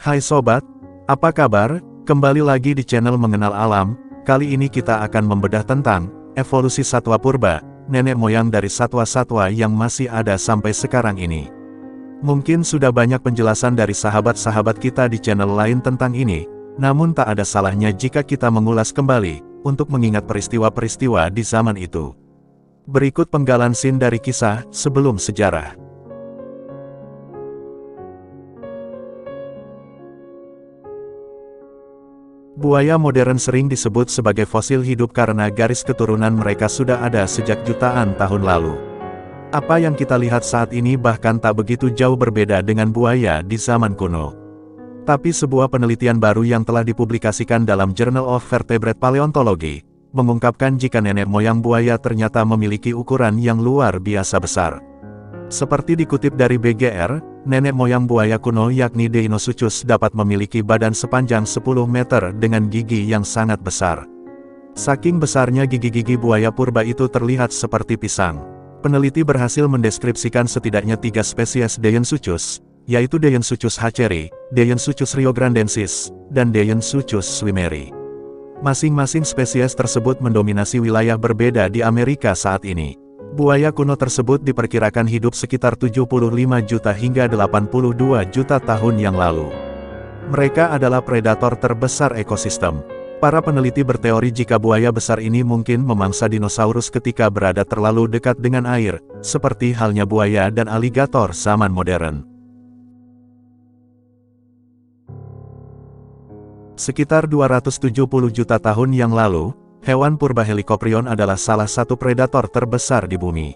Hai sobat, apa kabar? Kembali lagi di channel Mengenal Alam. Kali ini kita akan membedah tentang evolusi satwa purba, nenek moyang dari satwa-satwa yang masih ada sampai sekarang ini. Mungkin sudah banyak penjelasan dari sahabat-sahabat kita di channel lain tentang ini, namun tak ada salahnya jika kita mengulas kembali, untuk mengingat peristiwa-peristiwa di zaman itu. Berikut penggalan scene dari kisah sebelum sejarah. Buaya modern sering disebut sebagai fosil hidup karena garis keturunan mereka sudah ada sejak jutaan tahun lalu. Apa yang kita lihat saat ini bahkan tak begitu jauh berbeda dengan buaya di zaman kuno. Tapi sebuah penelitian baru yang telah dipublikasikan dalam Journal of Vertebrate Paleontology, mengungkapkan jika nenek moyang buaya ternyata memiliki ukuran yang luar biasa besar. Seperti dikutip dari BGR, nenek moyang buaya kuno yakni Deinosuchus dapat memiliki badan sepanjang 10 meter dengan gigi yang sangat besar. Saking besarnya gigi-gigi buaya purba itu terlihat seperti pisang. Peneliti berhasil mendeskripsikan setidaknya 3 spesies Deinosuchus, yaitu Deinosuchus hacheri, Deinosuchus riograndensis, dan Deinosuchus swimeri. Masing-masing spesies tersebut mendominasi wilayah berbeda di Amerika saat ini. Buaya kuno tersebut diperkirakan hidup sekitar 75 juta hingga 82 juta tahun yang lalu. Mereka adalah predator terbesar ekosistem. Para peneliti berteori jika buaya besar ini mungkin memangsa dinosaurus ketika berada terlalu dekat dengan air, seperti halnya buaya dan aligator zaman modern. Sekitar 270 juta tahun yang lalu, hewan purba Helicoprion adalah salah satu predator terbesar di bumi.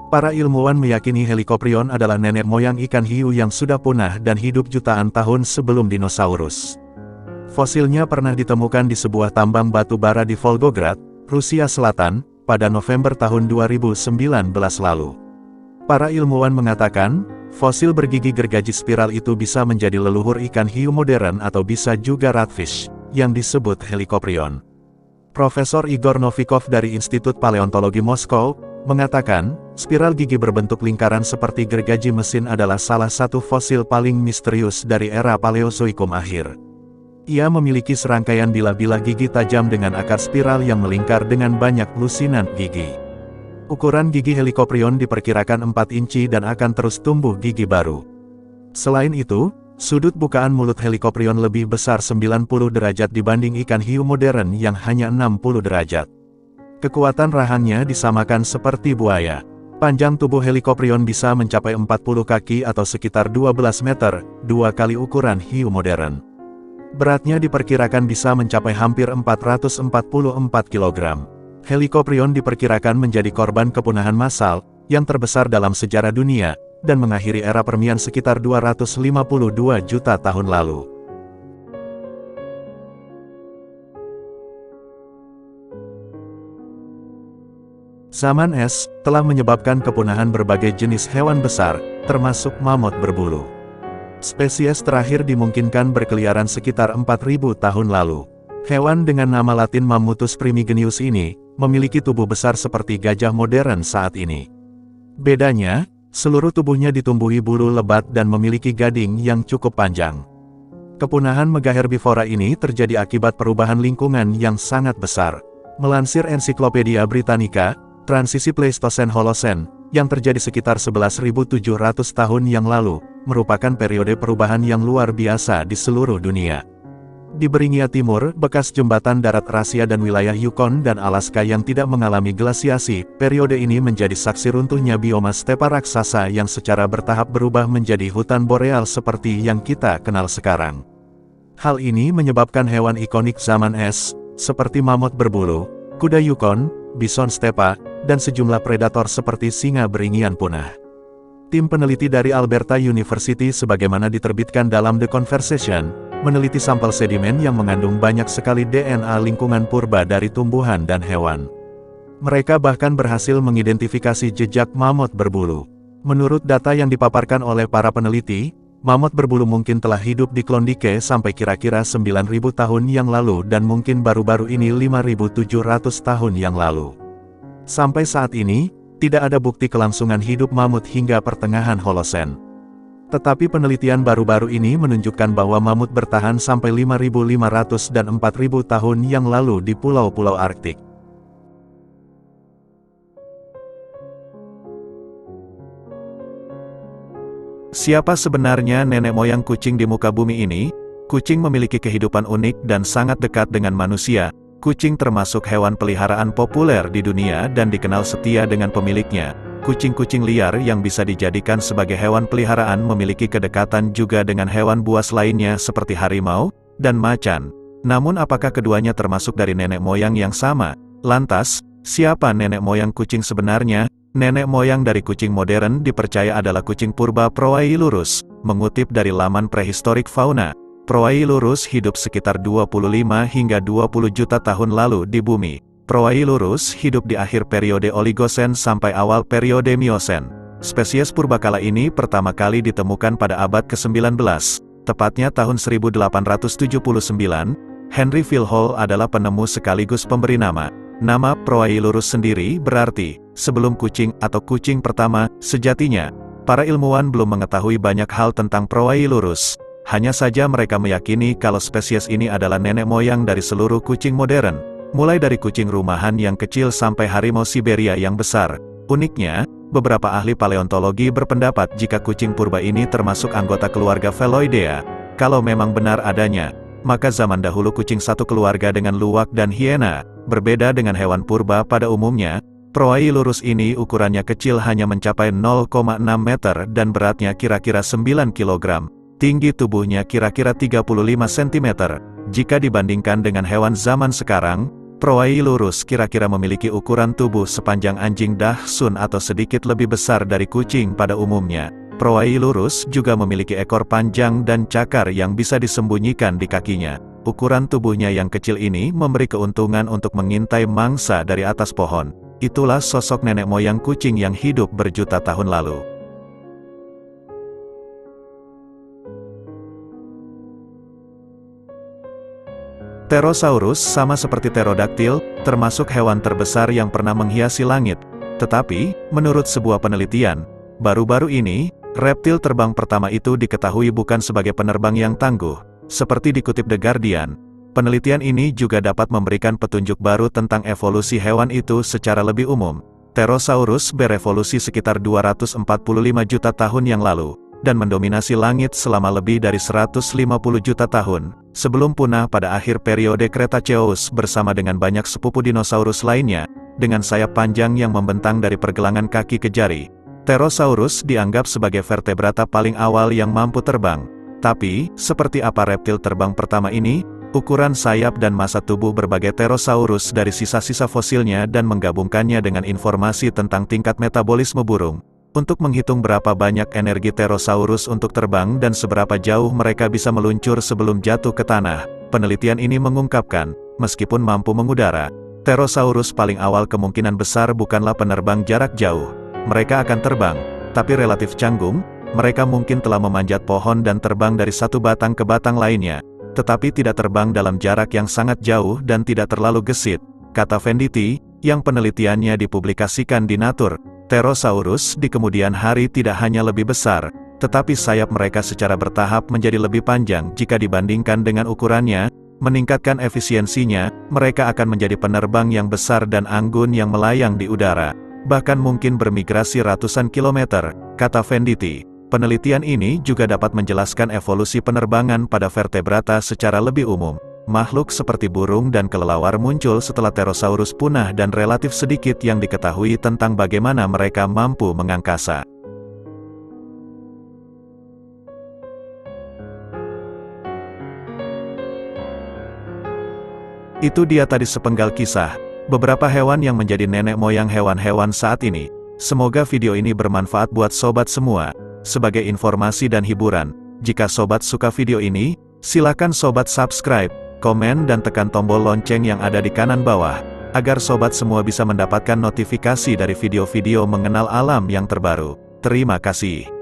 Para ilmuwan meyakini Helicoprion adalah nenek moyang ikan hiu yang sudah punah dan hidup jutaan tahun sebelum dinosaurus. Fosilnya pernah ditemukan di sebuah tambang batu bara di Volgograd, Rusia Selatan, pada November tahun 2019 lalu. Para ilmuwan mengatakan, fosil bergigi gergaji spiral itu bisa menjadi leluhur ikan hiu modern atau bisa juga ratfish, yang disebut Helicoprion. Profesor Igor Novikov dari Institut Paleontologi Moskow, mengatakan, spiral gigi berbentuk lingkaran seperti gergaji mesin adalah salah satu fosil paling misterius dari era Paleozoikum akhir. Ia memiliki serangkaian bilah-bilah gigi tajam dengan akar spiral yang melingkar dengan banyak lusinan gigi. Ukuran gigi Helicoprion diperkirakan 4 inci dan akan terus tumbuh gigi baru. Selain itu, sudut bukaan mulut Helicoprion lebih besar 90 derajat dibanding ikan hiu modern yang hanya 60 derajat. Kekuatan rahangnya disamakan seperti buaya. Panjang tubuh Helicoprion bisa mencapai 40 kaki atau sekitar 12 meter, 2 kali ukuran hiu modern. Beratnya diperkirakan bisa mencapai hampir 444 kg. Helicoprion diperkirakan menjadi korban kepunahan massal, yang terbesar dalam sejarah dunia, dan mengakhiri era Permian sekitar 252 juta tahun lalu. Zaman es telah menyebabkan kepunahan berbagai jenis hewan besar, termasuk mamut berbulu. Spesies terakhir dimungkinkan berkeliaran sekitar 4.000 tahun lalu. Hewan dengan nama latin Mammutus primigenius ini, memiliki tubuh besar seperti gajah modern saat ini. Bedanya, seluruh tubuhnya ditumbuhi bulu lebat dan memiliki gading yang cukup panjang. Kepunahan megaherbivora ini terjadi akibat perubahan lingkungan yang sangat besar. Melansir Ensiklopedia Britannica, transisi Pleistosen-Holosen, yang terjadi sekitar 11.700 tahun yang lalu, merupakan periode perubahan yang luar biasa di seluruh dunia. Di Beringia Timur, bekas jembatan darat Rasia dan wilayah Yukon dan Alaska yang tidak mengalami glasiasi, periode ini menjadi saksi runtuhnya bioma stepa raksasa yang secara bertahap berubah menjadi hutan boreal seperti yang kita kenal sekarang. Hal ini menyebabkan hewan ikonik zaman es, seperti mamut berbulu, kuda Yukon, bison stepa, dan sejumlah predator seperti singa beringian punah. Tim peneliti dari Alberta University sebagaimana diterbitkan dalam The Conversation, meneliti sampel sedimen yang mengandung banyak sekali DNA lingkungan purba dari tumbuhan dan hewan. Mereka bahkan berhasil mengidentifikasi jejak mamut berbulu. Menurut data yang dipaparkan oleh para peneliti, mamut berbulu mungkin telah hidup di Klondike sampai kira-kira 9.000 tahun yang lalu dan mungkin baru-baru ini 5.700 tahun yang lalu. Sampai saat ini, tidak ada bukti kelangsungan hidup mamut hingga pertengahan Holosen. Tetapi penelitian baru-baru ini menunjukkan bahwa mamut bertahan sampai 5.500 dan 4.000 tahun yang lalu di pulau-pulau Arktik. Siapa sebenarnya nenek moyang kucing di muka bumi ini? Kucing memiliki kehidupan unik dan sangat dekat dengan manusia. Kucing termasuk hewan peliharaan populer di dunia dan dikenal setia dengan pemiliknya. Kucing-kucing liar yang bisa dijadikan sebagai hewan peliharaan memiliki kedekatan juga dengan hewan buas lainnya seperti harimau dan macan. Namun apakah keduanya termasuk dari nenek moyang yang sama? Lantas, siapa nenek moyang kucing sebenarnya? Nenek moyang dari kucing modern dipercaya adalah kucing purba Proailurus. Mengutip dari laman Prehistoric Fauna, Proailurus hidup sekitar 25 hingga 20 juta tahun lalu di bumi. Proailurus hidup di akhir periode Oligosen sampai awal periode Miosen. Spesies purbakala ini pertama kali ditemukan pada abad ke-19, tepatnya tahun 1879. Henry Vilhol adalah penemu sekaligus pemberi nama. Nama Proailurus sendiri berarti, sebelum kucing atau kucing pertama. Sejatinya, para ilmuwan belum mengetahui banyak hal tentang Proailurus. Hanya saja mereka meyakini kalau spesies ini adalah nenek moyang dari seluruh kucing modern. Mulai dari kucing rumahan yang kecil sampai harimau Siberia yang besar. Uniknya, beberapa ahli paleontologi berpendapat jika kucing purba ini termasuk anggota keluarga Veloidea. Kalau memang benar adanya, maka zaman dahulu kucing satu keluarga dengan luwak dan hiena. Berbeda dengan hewan purba pada umumnya, Proailurus ini ukurannya kecil hanya mencapai 0,6 meter dan beratnya kira-kira 9 kg. Tinggi tubuhnya kira-kira 35 cm. Jika dibandingkan dengan hewan zaman sekarang, Proailurus kira-kira memiliki ukuran tubuh sepanjang anjing dachshund atau sedikit lebih besar dari kucing pada umumnya. Proailurus juga memiliki ekor panjang dan cakar yang bisa disembunyikan di kakinya. Ukuran tubuhnya yang kecil ini memberi keuntungan untuk mengintai mangsa dari atas pohon. Itulah sosok nenek moyang kucing yang hidup berjuta tahun lalu. Pterosaurus sama seperti pterodaktil, termasuk hewan terbesar yang pernah menghiasi langit. Tetapi, menurut sebuah penelitian, baru-baru ini, reptil terbang pertama itu diketahui bukan sebagai penerbang yang tangguh. Seperti dikutip The Guardian, penelitian ini juga dapat memberikan petunjuk baru tentang evolusi hewan itu secara lebih umum. Pterosaurus berevolusi sekitar 245 juta tahun yang lalu, dan mendominasi langit selama lebih dari 150 juta tahun, sebelum punah pada akhir periode Cretaceous bersama dengan banyak sepupu dinosaurus lainnya, dengan sayap panjang yang membentang dari pergelangan kaki ke jari. Pterosaurus dianggap sebagai vertebrata paling awal yang mampu terbang. Tapi, seperti apa reptil terbang pertama ini? Ukuran sayap dan massa tubuh berbagai Pterosaurus dari sisa-sisa fosilnya dan menggabungkannya dengan informasi tentang tingkat metabolisme burung. Untuk menghitung berapa banyak energi Pterosaurus untuk terbang dan seberapa jauh mereka bisa meluncur sebelum jatuh ke tanah, penelitian ini mengungkapkan, meskipun mampu mengudara, Pterosaurus paling awal kemungkinan besar bukanlah penerbang jarak jauh. Mereka akan terbang, tapi relatif canggung. Mereka mungkin telah memanjat pohon dan terbang dari satu batang ke batang lainnya, tetapi tidak terbang dalam jarak yang sangat jauh dan tidak terlalu gesit, kata Venditti, yang penelitiannya dipublikasikan di Nature. Pterosaurus di kemudian hari tidak hanya lebih besar, tetapi sayap mereka secara bertahap menjadi lebih panjang jika dibandingkan dengan ukurannya. Meningkatkan efisiensinya, mereka akan menjadi penerbang yang besar dan anggun yang melayang di udara, bahkan mungkin bermigrasi ratusan kilometer, kata Venditti. Penelitian ini juga dapat menjelaskan evolusi penerbangan pada vertebrata secara lebih umum. Makhluk seperti burung dan kelelawar muncul setelah Pterosaurus punah dan relatif sedikit yang diketahui tentang bagaimana mereka mampu mengangkasa. Itu dia tadi sepenggal kisah, beberapa hewan yang menjadi nenek moyang hewan-hewan saat ini. Semoga video ini bermanfaat buat sobat semua. Sebagai informasi dan hiburan, jika sobat suka video ini, silakan sobat subscribe, komen dan tekan tombol lonceng yang ada di kanan bawah, agar sobat semua bisa mendapatkan notifikasi dari video-video mengenal alam yang terbaru. Terima kasih.